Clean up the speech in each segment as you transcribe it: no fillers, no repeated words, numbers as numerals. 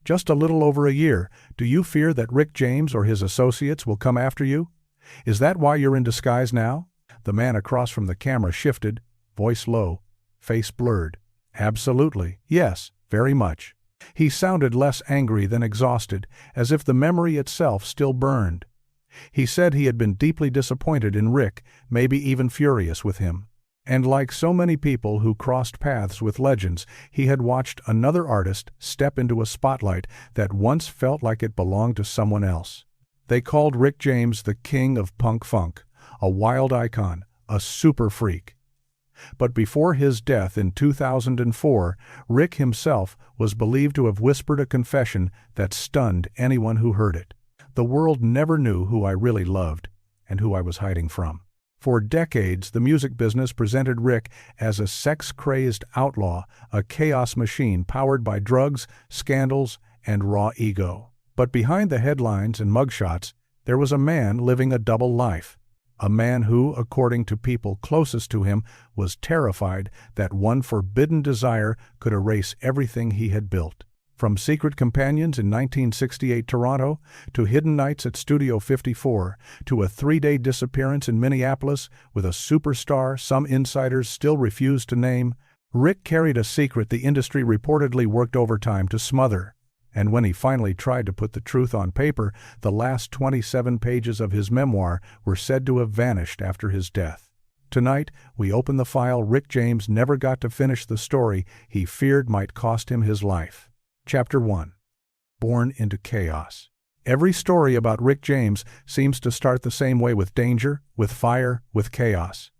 Just a little over a year. Do you fear that Rick James or his associates will come after you? Is that why you're in disguise now?" The man across from the camera shifted, voice low, face blurred. "Absolutely, yes, very much." He sounded less angry than exhausted, as if the memory itself still burned. He said he had been deeply disappointed in Rick, maybe even furious with him. And like so many people who crossed paths with legends, he had watched another artist step into a spotlight that once felt like it belonged to someone else. They called Rick James the king of punk funk, a wild icon, a super freak. But before his death in 2004, Rick himself was believed to have whispered a confession that stunned anyone who heard it. "The world never knew who I really loved and who I was hiding from." For decades, the music business presented Rick as a sex-crazed outlaw, a chaos machine powered by drugs, scandals, and raw ego. But behind the headlines and mugshots, there was a man living a double life. A man who, according to people closest to him, was terrified that one forbidden desire could erase everything he had built. From secret companions in 1968 Toronto, to hidden nights at Studio 54, to a 3-day disappearance in Minneapolis with a superstar some insiders still refuse to name, Rick carried a secret the industry reportedly worked overtime to smother. And when he finally tried to put the truth on paper, the last 27 pages of his memoir were said to have vanished after his death. Tonight, we open the file Rick James never got to finish the story he feared might cost him his life. Chapter 1. Born into Chaos. Every story about Rick James seems to start the same way, with danger, with fire, with chaos.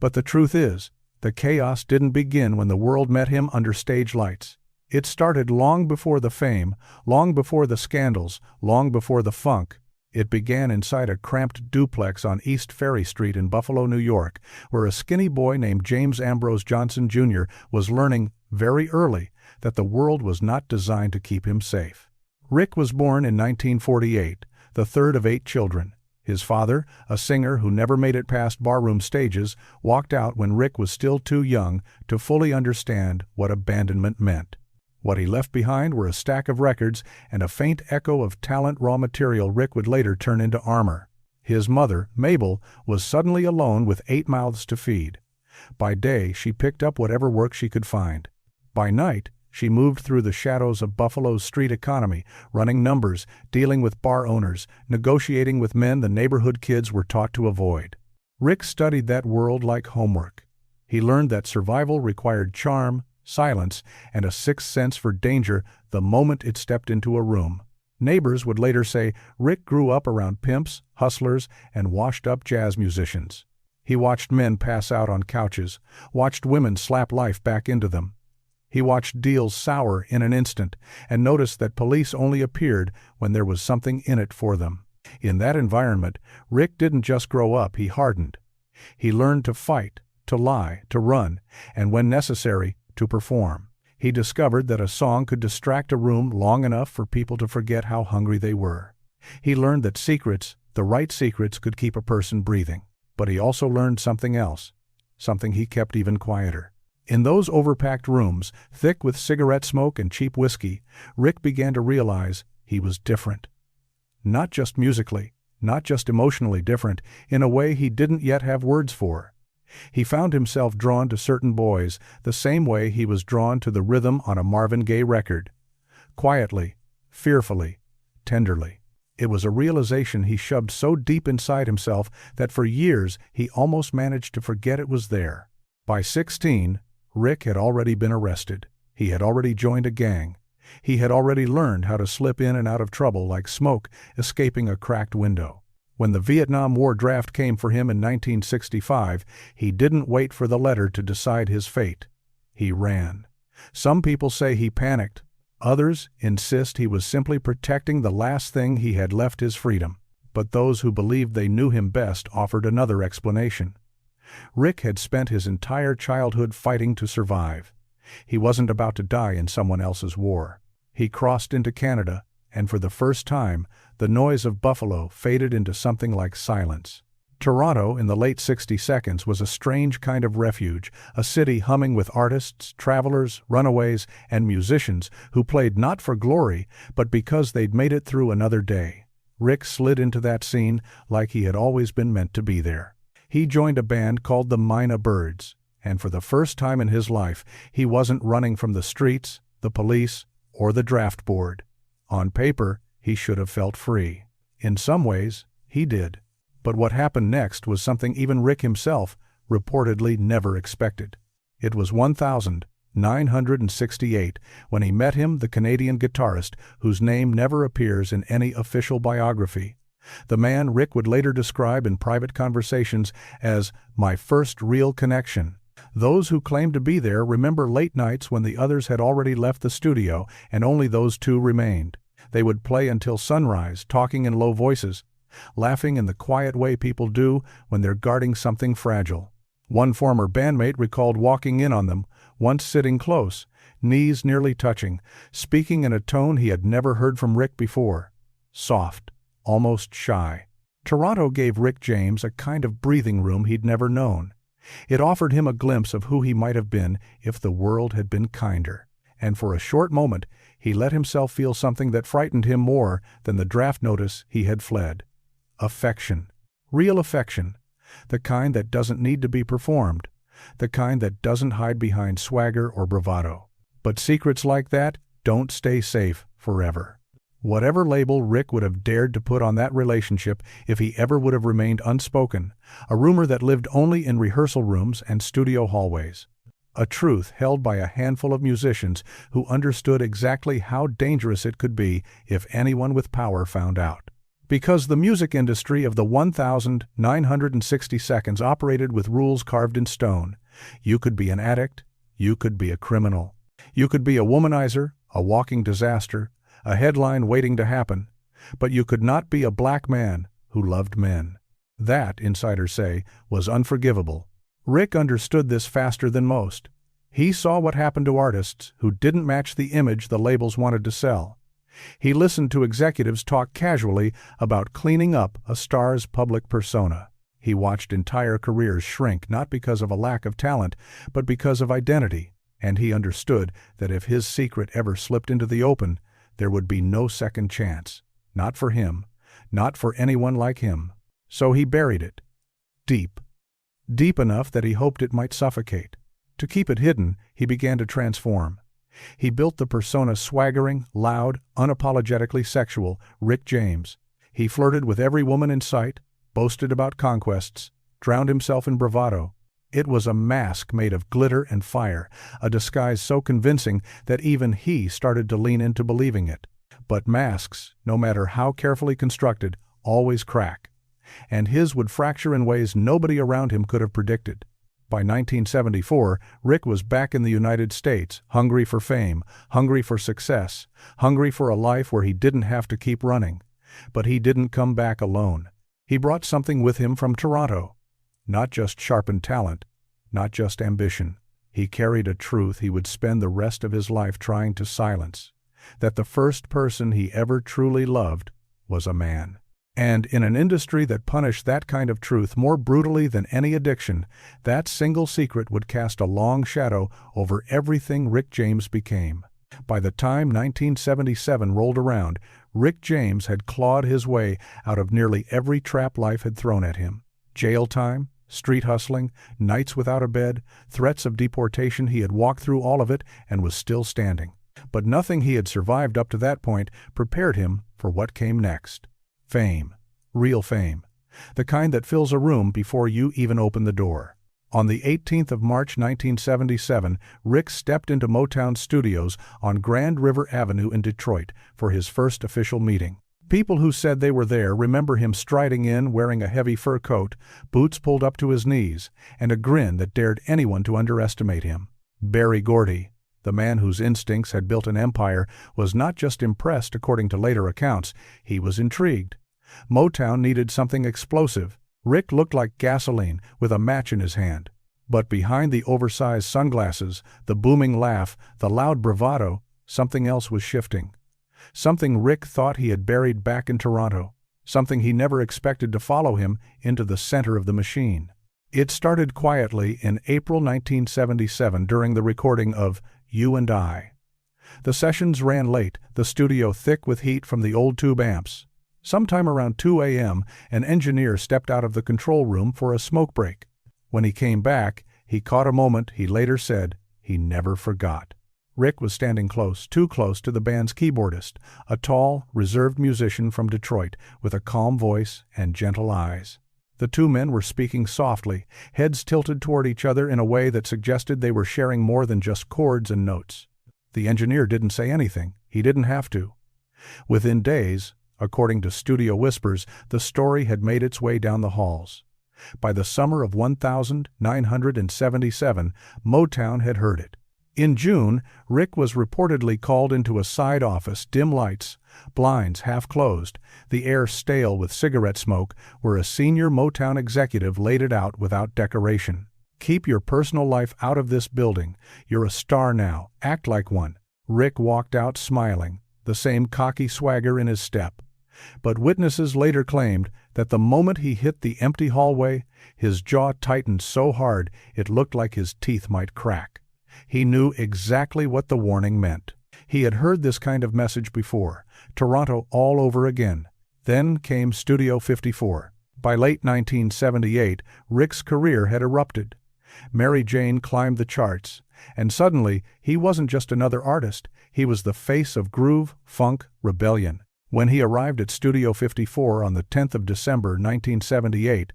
But the truth is, the chaos didn't begin when the world met him under stage lights. It started long before the fame, long before the scandals, long before the funk. It began inside a cramped duplex on East Ferry Street in Buffalo, New York, where a skinny boy named James Ambrose Johnson Jr. was learning, very early, that the world was not designed to keep him safe. Rick was born in 1948, the third of 8 children. His father, a singer who never made it past barroom stages, walked out when Rick was still too young to fully understand what abandonment meant. What he left behind were a stack of records and a faint echo of talent raw material Rick would later turn into armor. His mother, Mabel, was suddenly alone with 8 mouths to feed. By day, she picked up whatever work she could find. By night, she moved through the shadows of Buffalo's street economy, running numbers, dealing with bar owners, negotiating with men the neighborhood kids were taught to avoid. Rick studied that world like homework. He learned that survival required charm, silence, and a sixth sense for danger the moment it stepped into a room. Neighbors would later say Rick grew up around pimps, hustlers, and washed-up jazz musicians. He watched men pass out on couches, watched women slap life back into them. He watched deals sour in an instant and noticed that police only appeared when there was something in it for them. In that environment, Rick didn't just grow up, he hardened. He learned to fight, to lie, to run, and when necessary, to perform. He discovered that a song could distract a room long enough for people to forget how hungry they were. He learned that secrets, the right secrets, could keep a person breathing. But he also learned something else, something he kept even quieter. In those overpacked rooms, thick with cigarette smoke and cheap whiskey, Rick began to realize he was different. Not just musically, not just emotionally different, in a way he didn't yet have words for. He found himself drawn to certain boys the same way he was drawn to the rhythm on a Marvin Gaye record. Quietly, fearfully, tenderly. It was a realization he shoved so deep inside himself that for years he almost managed to forget it was there. By 16, Rick had already been arrested. He had already joined a gang. He had already learned how to slip in and out of trouble like smoke escaping a cracked window. When the Vietnam War draft came for him in 1965, he didn't wait for the letter to decide his fate. He ran. Some people say he panicked. Others insist he was simply protecting the last thing he had left, his freedom. But those who believed they knew him best offered another explanation. Rick had spent his entire childhood fighting to survive. He wasn't about to die in someone else's war. He crossed into Canada, and for the first time, the noise of Buffalo faded into something like silence. Toronto in the late 60 seconds was a strange kind of refuge, a city humming with artists, travelers, runaways, and musicians who played not for glory, but because they'd made it through another day. Rick slid into that scene like he had always been meant to be there. He joined a band called the Mina Birds, and for the first time in his life, he wasn't running from the streets, the police, or the draft board. On paper, he should have felt free. In some ways, he did. But what happened next was something even Rick himself reportedly never expected. It was 1968 when he met him, the Canadian guitarist whose name never appears in any official biography. The man Rick would later describe in private conversations as my first real connection. Those who claimed to be there remember late nights when the others had already left the studio and only those two remained. They would play until sunrise, talking in low voices, laughing in the quiet way people do when they're guarding something fragile. One former bandmate recalled walking in on them, once sitting close, knees nearly touching, speaking in a tone he had never heard from Rick before. Soft, almost shy. Toronto gave Rick James a kind of breathing room he'd never known. It offered him a glimpse of who he might have been if the world had been kinder. And for a short moment, he let himself feel something that frightened him more than the draft notice he had fled. Affection. Real affection. The kind that doesn't need to be performed. The kind that doesn't hide behind swagger or bravado. But secrets like that don't stay safe forever. Whatever label Rick would have dared to put on that relationship if he ever would have remained unspoken, a rumor that lived only in rehearsal rooms and studio hallways. A truth held by a handful of musicians who understood exactly how dangerous it could be if anyone with power found out. Because the music industry of the 1960 seconds operated with rules carved in stone. You could be an addict, you could be a criminal. You could be a womanizer, a walking disaster, a headline waiting to happen, but you could not be a black man who loved men. That, insiders say, was unforgivable. Rick understood this faster than most. He saw what happened to artists who didn't match the image the labels wanted to sell. He listened to executives talk casually about cleaning up a star's public persona. He watched entire careers shrink not because of a lack of talent, but because of identity, and he understood that if his secret ever slipped into the open, there would be no second chance. Not for him, not for anyone like him. So he buried it. Deep. Deep enough that he hoped it might suffocate. To keep it hidden, he began to transform. He built the persona swaggering, loud, unapologetically sexual Rick James. He flirted with every woman in sight, boasted about conquests, drowned himself in bravado. It was a mask made of glitter and fire, a disguise so convincing that even he started to lean into believing it. But masks, no matter how carefully constructed, always crack. And his would fracture in ways nobody around him could have predicted. By 1974, Rick was back in the United States, hungry for fame, hungry for success, hungry for a life where he didn't have to keep running. But he didn't come back alone. He brought something with him from Toronto. Not just sharpened talent, not just ambition. He carried a truth he would spend the rest of his life trying to silence. That the first person he ever truly loved was a man. And in an industry that punished that kind of truth more brutally than any addiction, that single secret would cast a long shadow over everything Rick James became. By the time 1977 rolled around, Rick James had clawed his way out of nearly every trap life had thrown at him. Jail time, street hustling, nights without a bed, threats of deportation. He had walked through all of it and was still standing. But nothing he had survived up to that point prepared him for what came next. Fame. Real fame. The kind that fills a room before you even open the door. On the 18th of March 1977, Rick stepped into Motown Studios on Grand River Avenue in Detroit for his first official meeting. People who said they were there remember him striding in wearing a heavy fur coat, boots pulled up to his knees, and a grin that dared anyone to underestimate him. Berry Gordy, the man whose instincts had built an empire, was not just impressed according to later accounts, he was intrigued. Motown needed something explosive. Rick looked like gasoline with a match in his hand. But behind the oversized sunglasses, the booming laugh, the loud bravado, something else was shifting. Something Rick thought he had buried back in Toronto. something he never expected to follow him into the center of the machine. It started quietly in April 1977 during the recording of You and I. The sessions ran late, the studio thick with heat from the old tube amps. Sometime around 2 a.m., an engineer stepped out of the control room for a smoke break. When he came back, he caught a moment he later said he never forgot. Rick was standing close, too close to the band's keyboardist, a tall, reserved musician from Detroit with a calm voice and gentle eyes. The two men were speaking softly, heads tilted toward each other in a way that suggested they were sharing more than just chords and notes. The engineer didn't say anything. He didn't have to. Within days, according to studio whispers, the story had made its way down the halls. By the summer of 1977, Motown had heard it. In June, Rick was reportedly called into a side office, dim lights, blinds half closed, the air stale with cigarette smoke, where a senior Motown executive laid it out without decoration. "Keep your personal life out of this building. You're a star now. Act like one." Rick walked out smiling, the same cocky swagger in his step. But witnesses later claimed that the moment he hit the empty hallway, his jaw tightened so hard it looked like his teeth might crack. He knew exactly what the warning meant. He had heard this kind of message before, Toronto all over again. Then came Studio 54. By late 1978, Rick's career had erupted. Mary Jane climbed the charts, and suddenly he wasn't just another artist, he was the face of groove, funk, rebellion. When he arrived at Studio 54 on the 10th of December 1978,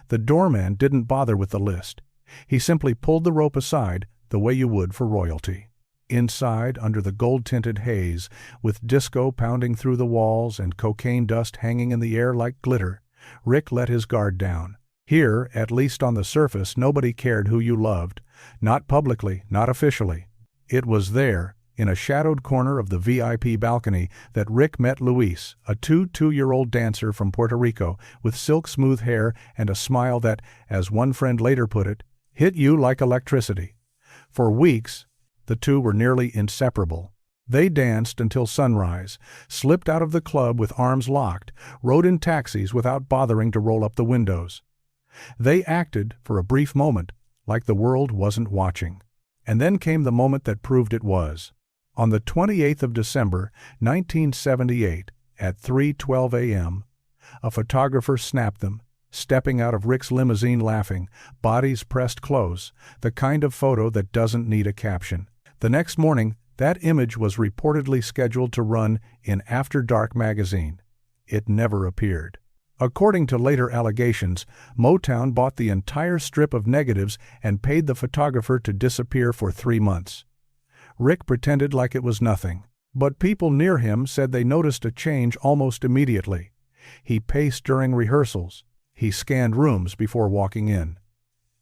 the doorman didn't bother with the list. He simply pulled the rope aside, the way you would for royalty. Inside, under the gold-tinted haze, with disco pounding through the walls and cocaine dust hanging in the air like glitter, Rick let his guard down. Here, at least on the surface, nobody cared who you loved. Not publicly, not officially. It was there, in a shadowed corner of the VIP balcony, that Rick met Luis, a two-year-old dancer from Puerto Rico, with silk-smooth hair and a smile that, as one friend later put it, hit you like electricity. For weeks, the two were nearly inseparable. They danced until sunrise, slipped out of the club with arms locked, rode in taxis without bothering to roll up the windows. They acted, for a brief moment, like the world wasn't watching. And then came the moment that proved it was. On the 28th of December, 1978, at 3:12 a.m., a photographer snapped them, stepping out of Rick's limousine laughing, bodies pressed close, the kind of photo that doesn't need a caption. The next morning, that image was reportedly scheduled to run in After Dark magazine. It never appeared. According to later allegations, Motown bought the entire strip of negatives and paid the photographer to disappear for 3 months. Rick pretended like it was nothing, but people near him said they noticed a change almost immediately. He paced during rehearsals. He scanned rooms before walking in.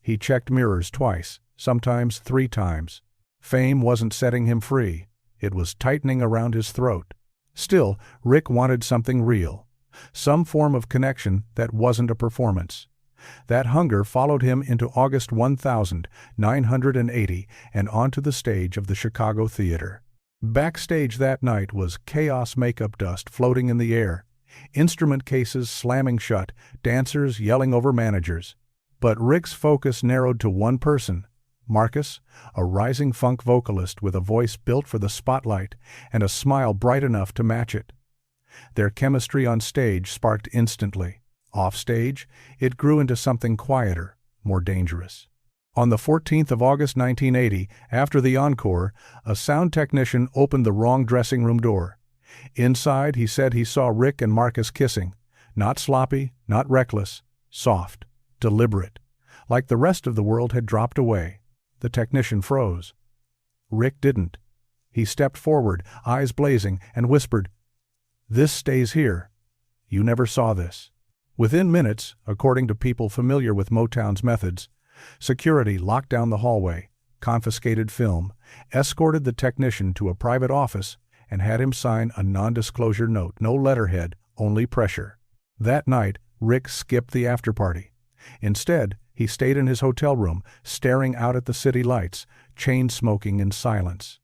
He checked mirrors twice, sometimes 3 times. Fame wasn't setting him free. It was tightening around his throat. Still, Rick wanted something real. Some form of connection that wasn't a performance. That hunger followed him into August 1980 and onto the stage of the Chicago Theater. Backstage that night was chaos makeup dust floating in the air, instrument cases slamming shut, dancers yelling over managers. But Rick's focus narrowed to one person, Marcus, a rising funk vocalist with a voice built for the spotlight and a smile bright enough to match it. Their chemistry on stage sparked instantly. Off stage, it grew into something quieter, more dangerous. On the 14th of August 1980, after the encore, a sound technician opened the wrong dressing room door. Inside, he said he saw Rick and Marcus kissing. Not sloppy, not reckless, soft, deliberate. Like the rest of the world had dropped away. The technician froze. Rick didn't. He stepped forward, eyes blazing, and whispered, "This stays here. You never saw this." Within minutes, according to people familiar with Motown's methods, security locked down the hallway, confiscated film, escorted the technician to a private office, and had him sign a non-disclosure note. No letterhead, only pressure. That night, Rick skipped the after-party. Instead, he stayed in his hotel room, staring out at the city lights, chain-smoking in silence.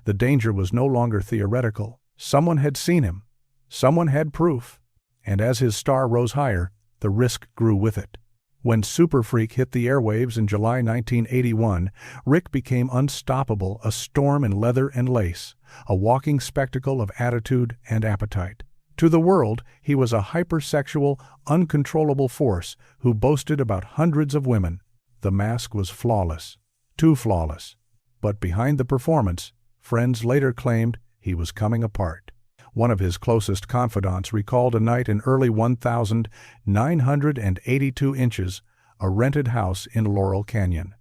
The danger was no longer theoretical. Someone had seen him. Someone had proof. And as his star rose higher, the risk grew with it. When Super Freak hit the airwaves in July 1981, Rick became unstoppable, a storm in leather and lace, a walking spectacle of attitude and appetite. To the world, he was a hypersexual, uncontrollable force who boasted about hundreds of women. The mask was flawless, too flawless. But behind the performance, friends later claimed he was coming apart. One of his closest confidants recalled a night in early 1982 inches, a rented house in Laurel Canyon.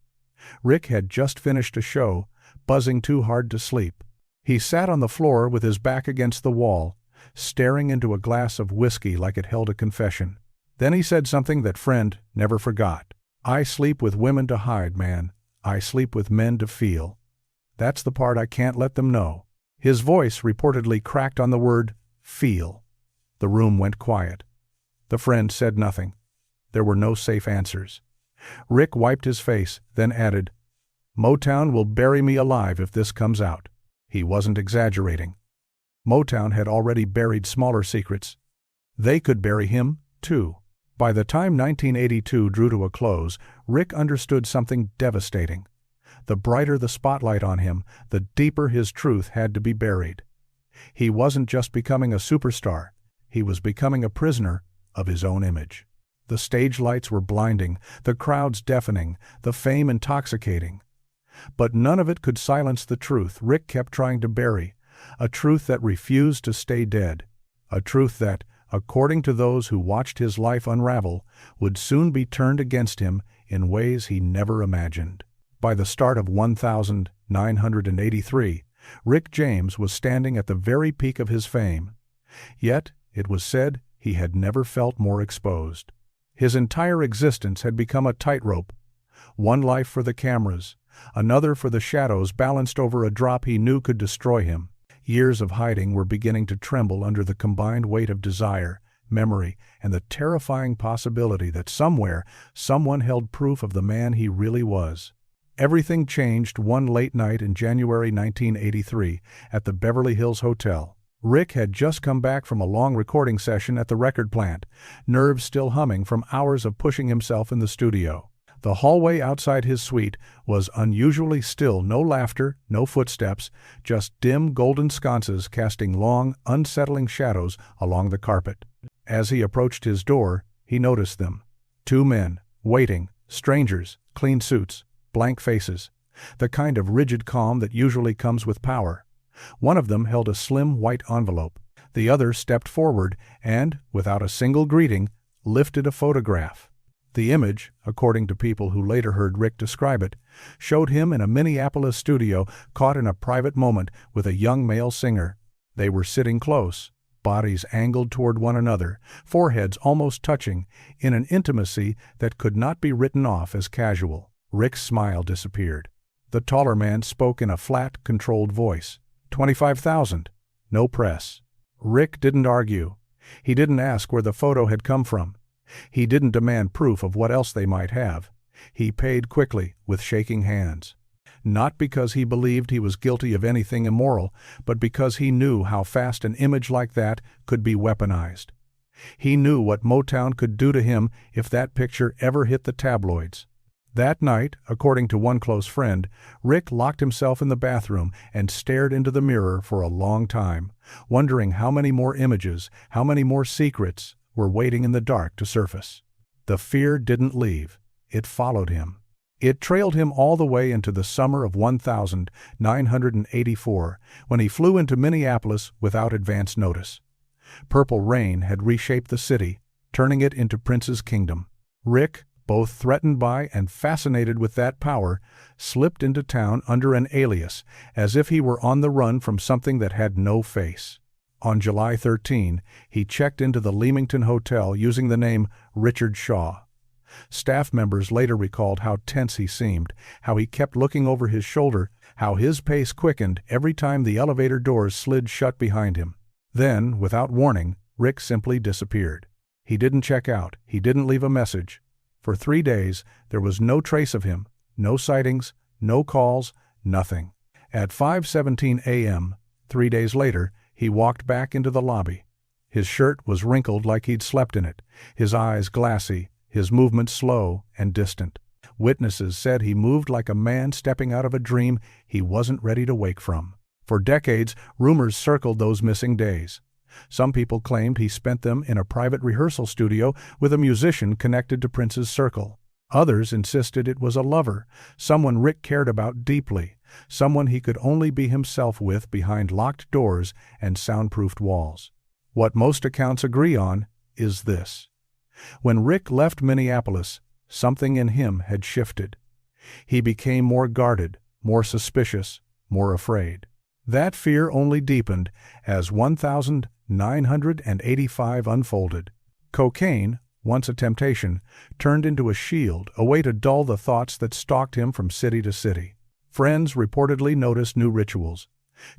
Rick had just finished a show, buzzing too hard to sleep. He sat on the floor with his back against the wall, staring into a glass of whiskey like it held a confession. Then he said something that friend never forgot. "I sleep with women to hide, man. I sleep with men to feel. That's the part I can't let them know." His voice reportedly cracked on the word feel. The room went quiet. The friend said nothing. There were no safe answers. Rick wiped his face, then added, "Motown will bury me alive if this comes out." He wasn't exaggerating. Motown had already buried smaller secrets. They could bury him, too. By the time 1982 drew to a close, Rick understood something devastating. The brighter the spotlight on him, the deeper his truth had to be buried. He wasn't just becoming a superstar, he was becoming a prisoner of his own image. The stage lights were blinding, the crowds deafening, the fame intoxicating. But none of it could silence the truth Rick kept trying to bury, a truth that refused to stay dead, a truth that, according to those who watched his life unravel, would soon be turned against him in ways he never imagined. By the start of 1983, Rick James was standing at the very peak of his fame. Yet, it was said, he had never felt more exposed. His entire existence had become a tightrope. One life for the cameras, another for the shadows balanced over a drop he knew could destroy him. Years of hiding were beginning to tremble under the combined weight of desire, memory, and the terrifying possibility that somewhere, someone held proof of the man he really was. Everything changed one late night in January 1983 at the Beverly Hills Hotel. Rick had just come back from a long recording session at the record plant, nerves still humming from hours of pushing himself in the studio. The hallway outside his suite was unusually still, no laughter, no footsteps, just dim golden sconces casting long, unsettling shadows along the carpet. As he approached his door, he noticed them. Two men, waiting, strangers, clean suits, blank faces, the kind of rigid calm that usually comes with power. One of them held a slim white envelope. The other stepped forward and, without a single greeting, lifted a photograph. The image, according to people who later heard Rick describe it, showed him in a Minneapolis studio caught in a private moment with a young male singer. They were sitting close, bodies angled toward one another, foreheads almost touching, in an intimacy that could not be written off as casual. Rick's smile disappeared. The taller man spoke in a flat, controlled voice. 25,000. No press. Rick didn't argue. He didn't ask where the photo had come from. He didn't demand proof of what else they might have. He paid quickly, with shaking hands. Not because he believed he was guilty of anything immoral, but because he knew how fast an image like that could be weaponized. He knew what Motown could do to him if that picture ever hit the tabloids. That night, according to one close friend, Rick locked himself in the bathroom and stared into the mirror for a long time, wondering how many more images, how many more secrets were waiting in the dark to surface. The fear didn't leave. It followed him. It trailed him all the way into the summer of 1984, when he flew into Minneapolis without advance notice. Purple rain had reshaped the city, turning it into Prince's kingdom. Rick, both threatened by and fascinated with that power, slipped into town under an alias, as if he were on the run from something that had no face. On July 13, he checked into the Leamington Hotel using the name Richard Shaw. Staff members later recalled how tense he seemed, how he kept looking over his shoulder, how his pace quickened every time the elevator doors slid shut behind him. Then, without warning, Rick simply disappeared. He didn't check out, he didn't leave a message. For 3 days, there was no trace of him, no sightings, no calls, nothing. At 5:17 a.m., 3 days later, he walked back into the lobby. His shirt was wrinkled like he'd slept in it, his eyes glassy, his movements slow and distant. Witnesses said he moved like a man stepping out of a dream he wasn't ready to wake from. For decades, rumors circled those missing days. Some people claimed he spent them in a private rehearsal studio with a musician connected to Prince's circle. Others insisted it was a lover, someone Rick cared about deeply, someone he could only be himself with behind locked doors and soundproofed walls. What most accounts agree on is this. When Rick left Minneapolis, something in him had shifted. He became more guarded, more suspicious, more afraid. That fear only deepened as 1985 unfolded. Cocaine, once a temptation, turned into a shield, a way to dull the thoughts that stalked him from city to city. Friends reportedly noticed new rituals,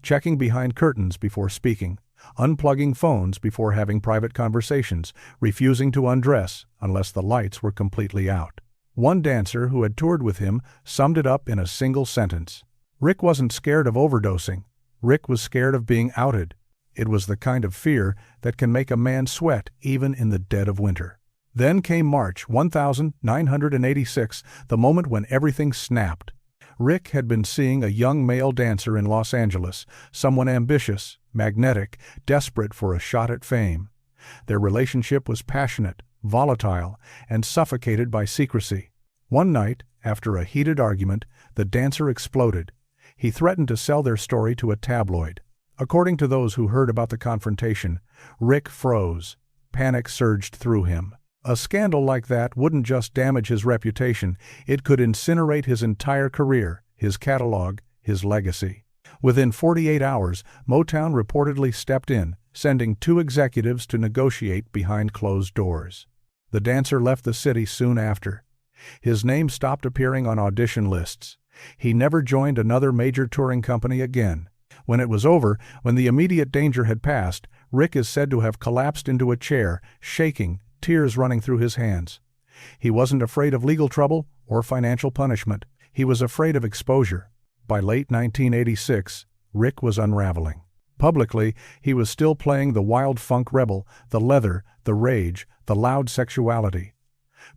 checking behind curtains before speaking, unplugging phones before having private conversations, refusing to undress unless the lights were completely out. One dancer who had toured with him summed it up in a single sentence. Rick wasn't scared of overdosing. Rick was scared of being outed. It was the kind of fear that can make a man sweat even in the dead of winter. Then came March 1986, the moment when everything snapped. Rick had been seeing a young male dancer in Los Angeles, someone ambitious, magnetic, desperate for a shot at fame. Their relationship was passionate, volatile, and suffocated by secrecy. One night, after a heated argument, the dancer exploded. He threatened to sell their story to a tabloid. According to those who heard about the confrontation, Rick froze. Panic surged through him. A scandal like that wouldn't just damage his reputation, it could incinerate his entire career, his catalog, his legacy. Within 48 hours, Motown reportedly stepped in, sending 2 executives to negotiate behind closed doors. The dancer left the city soon after. His name stopped appearing on audition lists. He never joined another major touring company again. When it was over, when the immediate danger had passed, Rick is said to have collapsed into a chair, shaking, tears running through his hands. He wasn't afraid of legal trouble or financial punishment. He was afraid of exposure. By late 1986, Rick was unraveling. Publicly, he was still playing the wild funk rebel, the leather, the rage, the loud sexuality.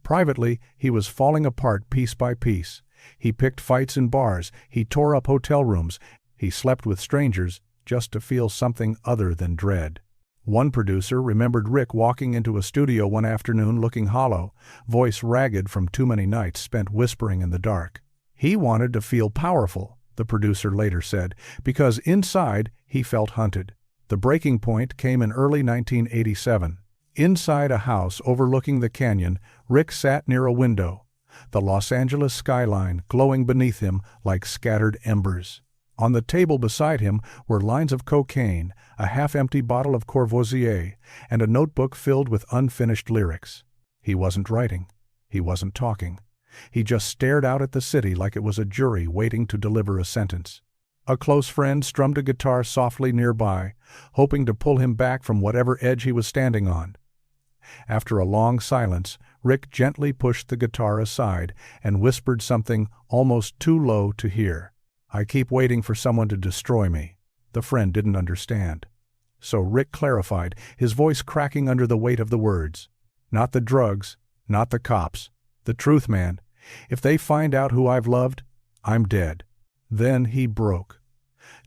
Privately, he was falling apart piece by piece. He picked fights in bars, he tore up hotel rooms, he slept with strangers just to feel something other than dread. One producer remembered Rick walking into a studio one afternoon looking hollow, voice ragged from too many nights spent whispering in the dark. He wanted to feel powerful, the producer later said, because inside he felt hunted. The breaking point came in early 1987. Inside a house overlooking the canyon, Rick sat near a window, the Los Angeles skyline glowing beneath him like scattered embers. On the table beside him were lines of cocaine, a half-empty bottle of Courvoisier, and a notebook filled with unfinished lyrics. He wasn't writing. He wasn't talking. He just stared out at the city like it was a jury waiting to deliver a sentence. A close friend strummed a guitar softly nearby, hoping to pull him back from whatever edge he was standing on. After a long silence, Rick gently pushed the guitar aside and whispered something almost too low to hear. "I keep waiting for someone to destroy me." The friend didn't understand. So Rick clarified, his voice cracking under the weight of the words. "Not the drugs, not the cops. The truth, man. If they find out who I've loved, I'm dead." Then he broke.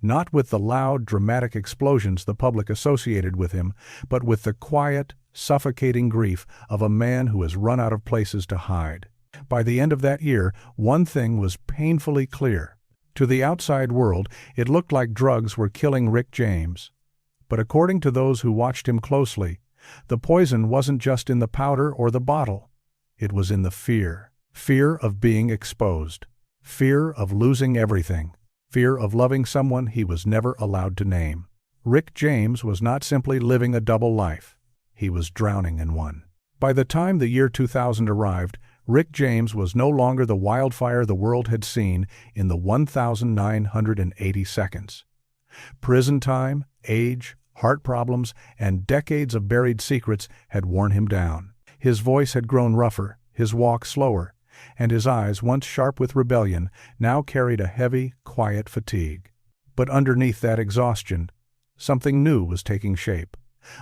Not with the loud, dramatic explosions the public associated with him, but with the quiet, suffocating grief of a man who has run out of places to hide. By the end of that year, one thing was painfully clear. To the outside world, it looked like drugs were killing Rick James. But according to those who watched him closely, the poison wasn't just in the powder or the bottle. It was in the fear. Fear of being exposed. Fear of losing everything. Fear of loving someone he was never allowed to name. Rick James was not simply living a double life. He was drowning in one. By the time the year 2000 arrived, Rick James was no longer the wildfire the world had seen in the 1980 seconds. Prison time, age, heart problems, and decades of buried secrets had worn him down. His voice had grown rougher, his walk slower, and his eyes, once sharp with rebellion, now carried a heavy, quiet fatigue. But underneath that exhaustion, something new was taking shape.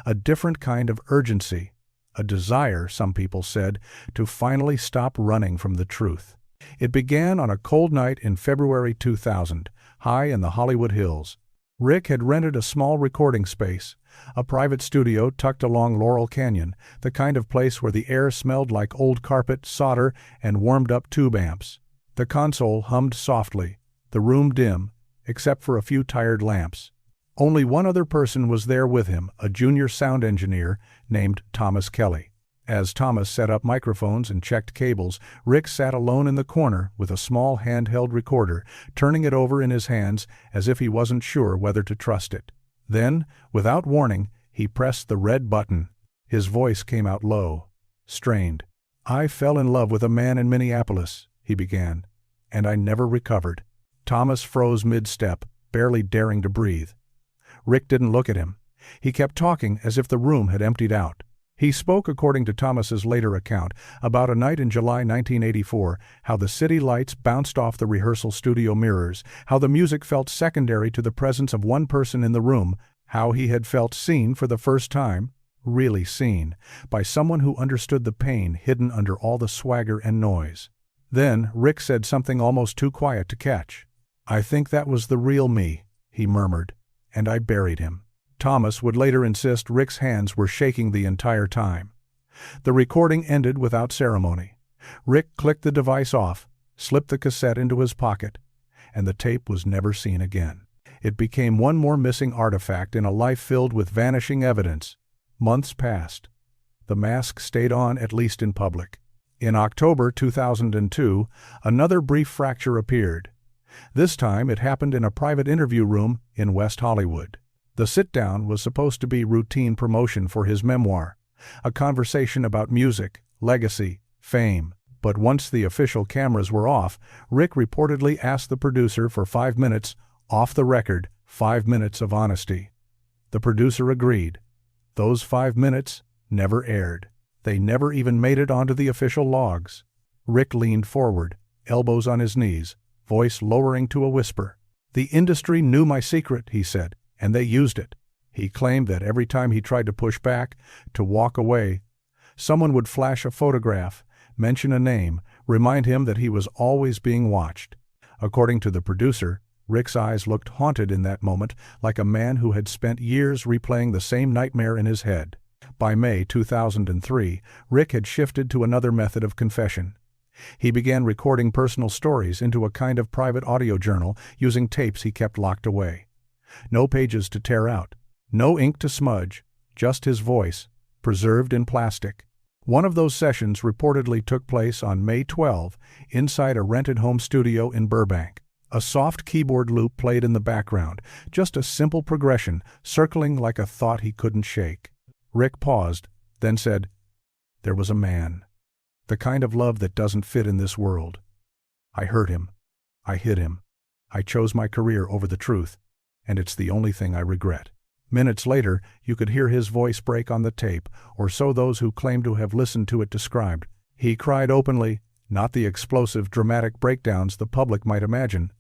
A different kind of urgency. A desire, some people said, to finally stop running from the truth. It began on a cold night in February 2000, high in the Hollywood Hills. Rick had rented a small recording space, a private studio tucked along Laurel Canyon, the kind of place where the air smelled like old carpet, solder, and warmed-up tube amps. The console hummed softly, the room dim, except for a few tired lamps. Only one other person was there with him, a junior sound engineer named Thomas Kelly. As Thomas set up microphones and checked cables, Rick sat alone in the corner with a small handheld recorder, turning it over in his hands as if he wasn't sure whether to trust it. Then, without warning, he pressed the red button. His voice came out low, strained. "I fell in love with a man in Minneapolis," he began, "and I never recovered." Thomas froze mid-step, barely daring to breathe. Rick didn't look at him. He kept talking as if the room had emptied out. He spoke, according to Thomas's later account, about a night in July 1984, how the city lights bounced off the rehearsal studio mirrors, how the music felt secondary to the presence of one person in the room, how he had felt seen for the first time, really seen, by someone who understood the pain hidden under all the swagger and noise. Then Rick said something almost too quiet to catch. "I think that was the real me," he murmured, "and I buried him." Thomas would later insist Rick's hands were shaking the entire time. The recording ended without ceremony. Rick clicked the device off, slipped the cassette into his pocket, and the tape was never seen again. It became one more missing artifact in a life filled with vanishing evidence. Months passed. The mask stayed on, at least in public. In October 2002, another brief fracture appeared. This time it happened in a private interview room in West Hollywood. The sit-down was supposed to be routine promotion for his memoir, a conversation about music, legacy, fame. But once the official cameras were off, Rick reportedly asked the producer for 5 minutes, off the record, 5 minutes of honesty. The producer agreed. Those 5 minutes never aired. They never even made it onto the official logs. Rick leaned forward, elbows on his knees, voice lowering to a whisper. "The industry knew my secret," he said, "and they used it." He claimed that every time he tried to push back, to walk away, someone would flash a photograph, mention a name, remind him that he was always being watched. According to the producer, Rick's eyes looked haunted in that moment, like a man who had spent years replaying the same nightmare in his head. By May 2003, Rick had shifted to another method of confession. He began recording personal stories into a kind of private audio journal using tapes he kept locked away. No pages to tear out, no ink to smudge, just his voice, preserved in plastic. One of those sessions reportedly took place on May 12 inside a rented home studio in Burbank. A soft keyboard loop played in the background, just a simple progression, circling like a thought he couldn't shake. Rick paused, then said, "There was a man. The kind of love that doesn't fit in this world. I hurt him. I hid him. I chose my career over the truth, and it's the only thing I regret." Minutes later, you could hear his voice break on the tape, or so those who claimed to have listened to it described. He cried openly, not the explosive, dramatic breakdowns the public might imagine,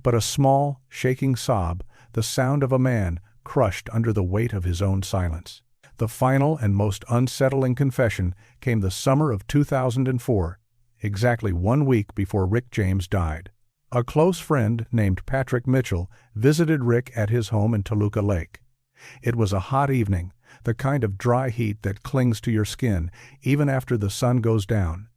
but a small, shaking sob, the sound of a man crushed under the weight of his own silence. The final and most unsettling confession came the summer of 2004, exactly 1 week before Rick James died. A close friend named Patrick Mitchell visited Rick at his home in Toluca Lake. It was a hot evening, the kind of dry heat that clings to your skin even after the sun goes down.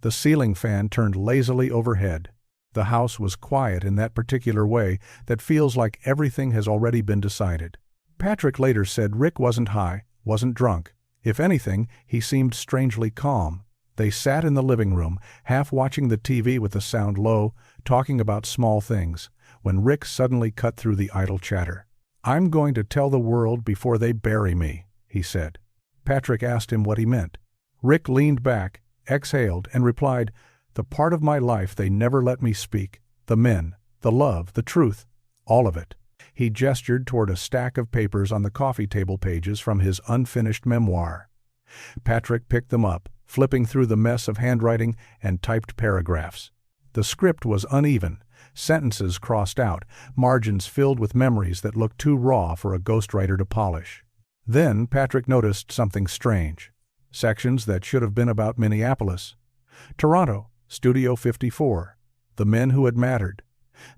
The ceiling fan turned lazily overhead. The house was quiet in that particular way that feels like everything has already been decided. Patrick later said Rick wasn't high, wasn't drunk. If anything, he seemed strangely calm. They sat in the living room, half watching the TV with the sound low, talking about small things, when Rick suddenly cut through the idle chatter. "I'm going to tell the world before they bury me," he said. Patrick asked him what he meant. Rick leaned back, exhaled, and replied, "The part of my life they never let me speak, the men, the love, the truth, all of it." He gestured toward a stack of papers on the coffee table pages from his unfinished memoir. Patrick picked them up, flipping through the mess of handwriting and typed paragraphs. The script was uneven, sentences crossed out, margins filled with memories that looked too raw for a ghostwriter to polish. Then Patrick noticed something strange. Sections that should have been about Minneapolis. Toronto, Studio 54. The men who had mattered.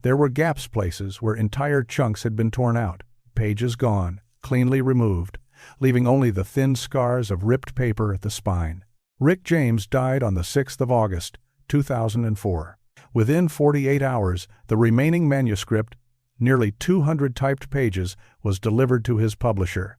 There were gaps, places where entire chunks had been torn out, pages gone, cleanly removed, leaving only the thin scars of ripped paper at the spine. Rick James died on the 6th of August, 2004. Within 48 hours, the remaining manuscript, nearly 200 typed pages, was delivered to his publisher.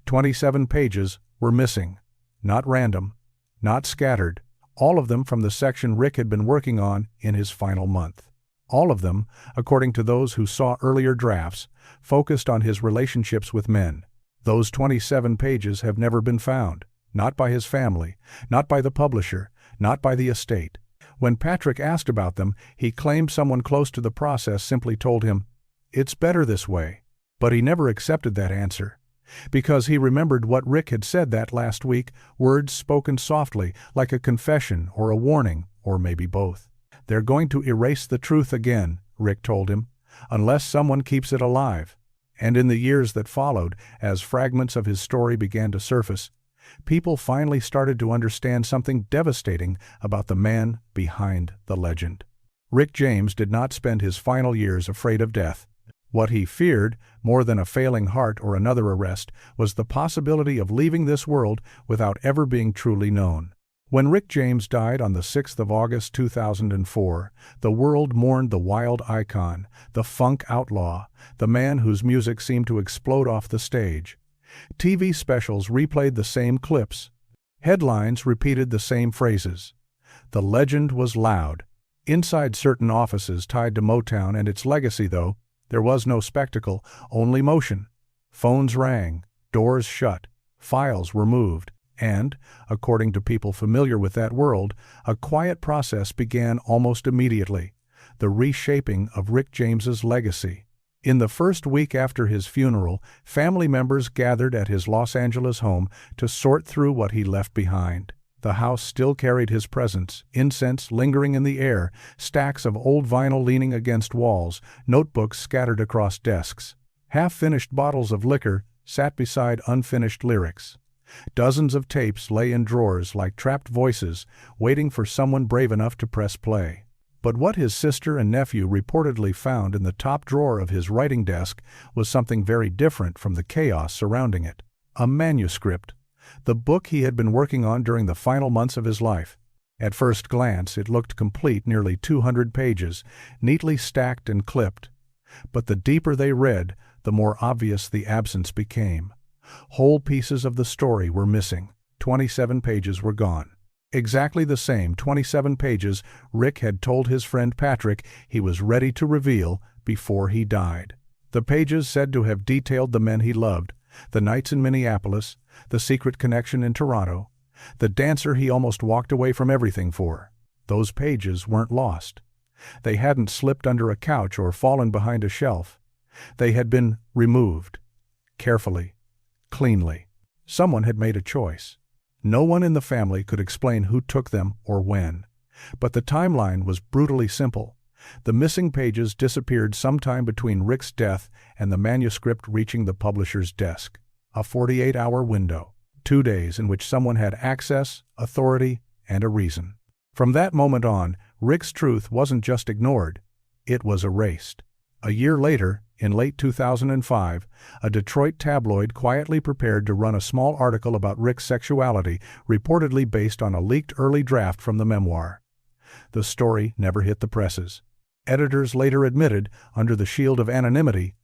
27 pages were missing. Not random, not scattered, all of them from the section Rick had been working on in his final month. All of them, according to those who saw earlier drafts, focused on his relationships with men. Those 27 pages have never been found, not by his family, not by the publisher, not by the estate. When Patrick asked about them, he claimed someone close to the process simply told him, "It's better this way." But he never accepted that answer, because he remembered what Rick had said that last week, words spoken softly, like a confession or a warning, or maybe both. "They're going to erase the truth again," Rick told him, "unless someone keeps it alive." And in the years that followed, as fragments of his story began to surface, people finally started to understand something devastating about the man behind the legend. Rick James did not spend his final years afraid of death. What he feared, more than a failing heart or another arrest, was the possibility of leaving this world without ever being truly known. When Rick James died on the 6th of August 2004, the world mourned the wild icon, the funk outlaw, the man whose music seemed to explode off the stage. TV specials replayed the same clips. Headlines repeated the same phrases. The legend was loud. Inside certain offices tied to Motown and its legacy, though, there was no spectacle, only motion. Phones rang, doors shut, files were moved, and, according to people familiar with that world, a quiet process began almost immediately, the reshaping of Rick James's legacy. In the first week after his funeral, family members gathered at his Los Angeles home to sort through what he left behind. The house still carried his presence, incense lingering in the air, stacks of old vinyl leaning against walls, notebooks scattered across desks. Half-finished bottles of liquor sat beside unfinished lyrics. Dozens of tapes lay in drawers like trapped voices, waiting for someone brave enough to press play. But what his sister and nephew reportedly found in the top drawer of his writing desk was something very different from the chaos surrounding it. A manuscript. The book he had been working on during the final months of his life. At first glance, it looked complete, nearly 200 pages, neatly stacked and clipped. But the deeper they read, the more obvious the absence became. Whole pieces of the story were missing. 27 pages were gone. Exactly the same 27 pages Rick had told his friend Patrick he was ready to reveal before he died. The pages said to have detailed the men he loved, the nights in Minneapolis, the secret connection in Toronto, the dancer he almost walked away from everything for. Those pages weren't lost. They hadn't slipped under a couch or fallen behind a shelf. They had been removed. Carefully. Cleanly. Someone had made a choice. No one in the family could explain who took them or when. But the timeline was brutally simple. The missing pages disappeared sometime between Rick's death and the manuscript reaching the publisher's desk. A 48-hour window. 2 days in which someone had access, authority, and a reason. From that moment on, Rick's truth wasn't just ignored. It was erased. A year later, in late 2005, a Detroit tabloid quietly prepared to run a small article about Rick's sexuality, reportedly based on a leaked early draft from the memoir. The story never hit the presses. Editors later admitted, under the shield of anonymity,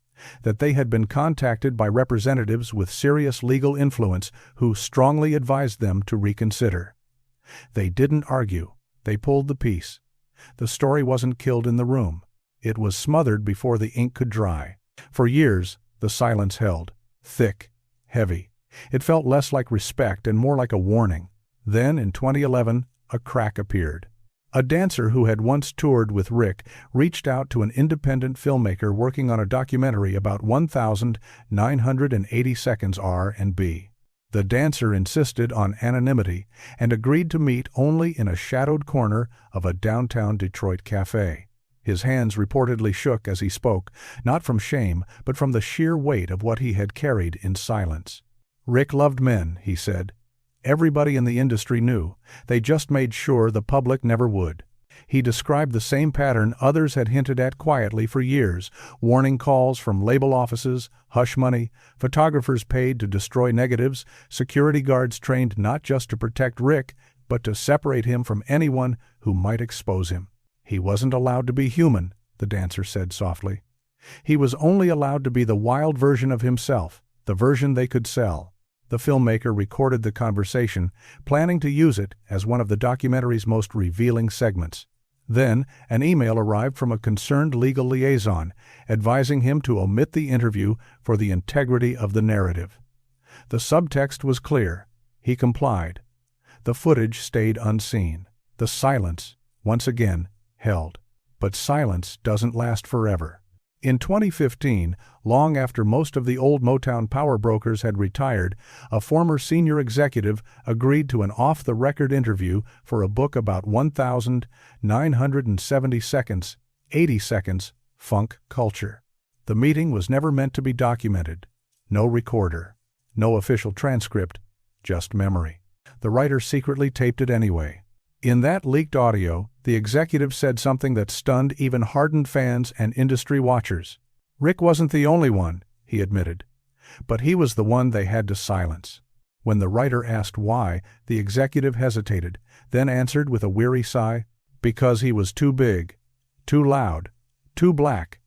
that they had been contacted by representatives with serious legal influence who strongly advised them to reconsider. They didn't argue. They pulled the piece. The story wasn't killed in the room. It was smothered before the ink could dry. For years, the silence held. Thick, heavy. It felt less like respect and more like a warning. Then, in 2011, a crack appeared. A dancer who had once toured with Rick reached out to an independent filmmaker working on a documentary about 1,980 seconds R&B. The dancer insisted on anonymity and agreed to meet only in a shadowed corner of a downtown Detroit cafe. His hands reportedly shook as he spoke, not from shame, but from the sheer weight of what he had carried in silence. Rick loved men, he said. Everybody in the industry knew. They just made sure the public never would. He described the same pattern others had hinted at quietly for years: warning calls from label offices, hush money, photographers paid to destroy negatives, security guards trained not just to protect Rick, but to separate him from anyone who might expose him. He wasn't allowed to be human, the dancer said softly. He was only allowed to be the wild version of himself, the version they could sell. The filmmaker recorded the conversation, planning to use it as one of the documentary's most revealing segments. Then, an email arrived from a concerned legal liaison, advising him to omit the interview for the integrity of the narrative. The subtext was clear. He complied. The footage stayed unseen. The silence, once again, held. But silence doesn't last forever. In 2015, long after most of the old Motown power brokers had retired, a former senior executive agreed to an off-the-record interview for a book about 1,970 seconds, 80 seconds, funk culture. The meeting was never meant to be documented. No recorder. No official transcript. Just memory. The writer secretly taped it anyway. In that leaked audio, the executive said something that stunned even hardened fans and industry watchers. Rick wasn't the only one, he admitted. But he was the one they had to silence. When the writer asked why, the executive hesitated, then answered with a weary sigh, because he was too big, too loud, too black,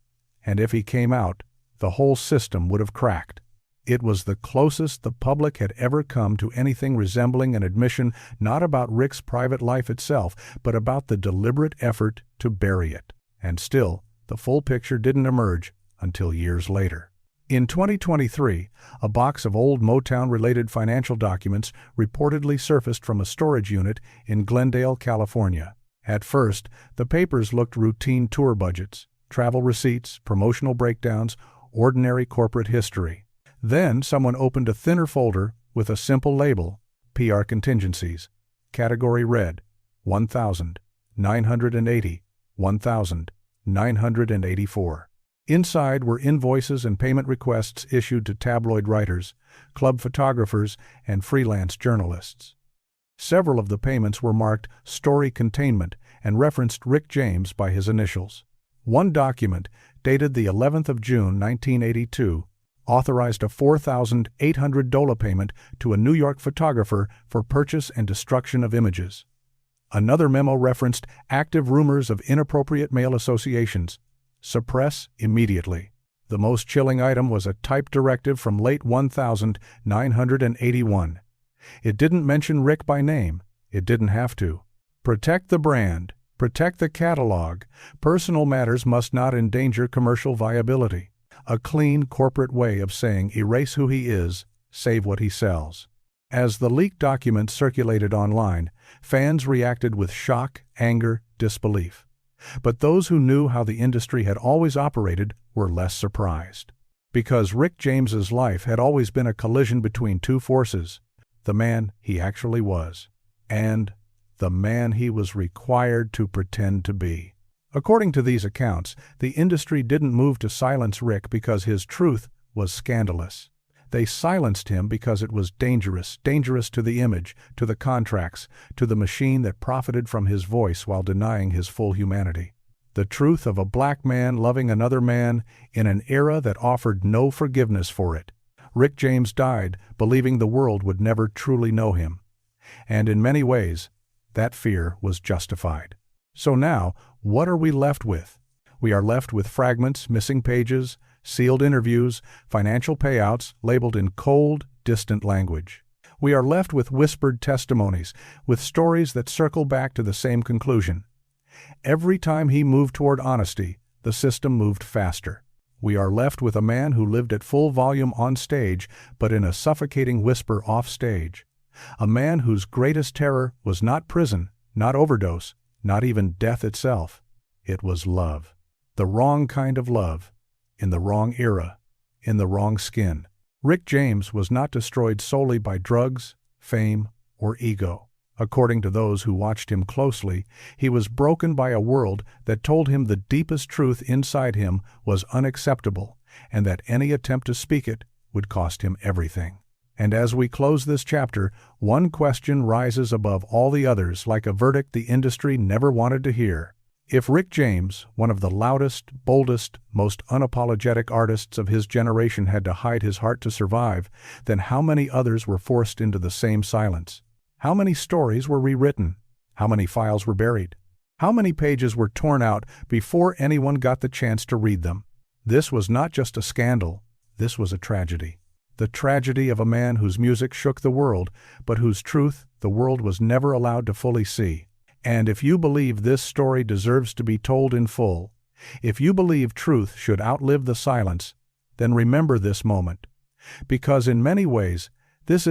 and if he came out, the whole system would have cracked. It was the closest the public had ever come to anything resembling an admission not about Rick's private life itself, but about the deliberate effort to bury it. And still, the full picture didn't emerge until years later. In 2023, a box of old Motown-related financial documents reportedly surfaced from a storage unit in Glendale, California. At first, the papers looked routine tour budgets, travel receipts, promotional breakdowns, ordinary corporate history. Then someone opened a thinner folder with a simple label, PR Contingencies, Category Red, 1,980, 1,984. Inside were invoices and payment requests issued to tabloid writers, club photographers, and freelance journalists. Several of the payments were marked Story Containment and referenced Rick James by his initials. One document, dated the 11th of June 1982, authorized a $4,800 payment to a New York photographer for purchase and destruction of images. Another memo referenced active rumors of inappropriate male associations. Suppress immediately. The most chilling item was a typed directive from late 1981. It didn't mention Rick by name. It didn't have to. Protect the brand. Protect the catalog. Personal matters must not endanger commercial viability. A clean corporate way of saying erase who he is, save what he sells. As the leaked documents circulated online, fans reacted with shock, anger, disbelief. But those who knew how the industry had always operated were less surprised. Because Rick James's life had always been a collision between two forces: the man he actually was, and the man he was required to pretend to be. According to these accounts, the industry didn't move to silence Rick because his truth was scandalous. They silenced him because it was dangerous to the image, to the contracts, to the machine that profited from his voice while denying his full humanity. The truth of a black man loving another man in an era that offered no forgiveness for it. Rick James died believing the world would never truly know him. And in many ways, that fear was justified. So now, what are we left with? We are left with fragments, missing pages, sealed interviews, financial payouts labeled in cold, distant language. We are left with whispered testimonies, with stories that circle back to the same conclusion. Every time he moved toward honesty, the system moved faster. We are left with a man who lived at full volume on stage, but in a suffocating whisper off stage. A man whose greatest terror was not prison, not overdose, not even death itself. It was love. The wrong kind of love. In the wrong era. In the wrong skin. Rick James was not destroyed solely by drugs, fame, or ego. According to those who watched him closely, he was broken by a world that told him the deepest truth inside him was unacceptable, and that any attempt to speak it would cost him everything. And as we close this chapter, one question rises above all the others like a verdict the industry never wanted to hear. If Rick James, one of the loudest, boldest, most unapologetic artists of his generation, had to hide his heart to survive, then how many others were forced into the same silence? How many stories were rewritten? How many files were buried? How many pages were torn out before anyone got the chance to read them? This was not just a scandal, this was a tragedy. The tragedy of a man whose music shook the world, but whose truth the world was never allowed to fully see. And if you believe this story deserves to be told in full, if you believe truth should outlive the silence, then remember this moment. Because in many ways, this is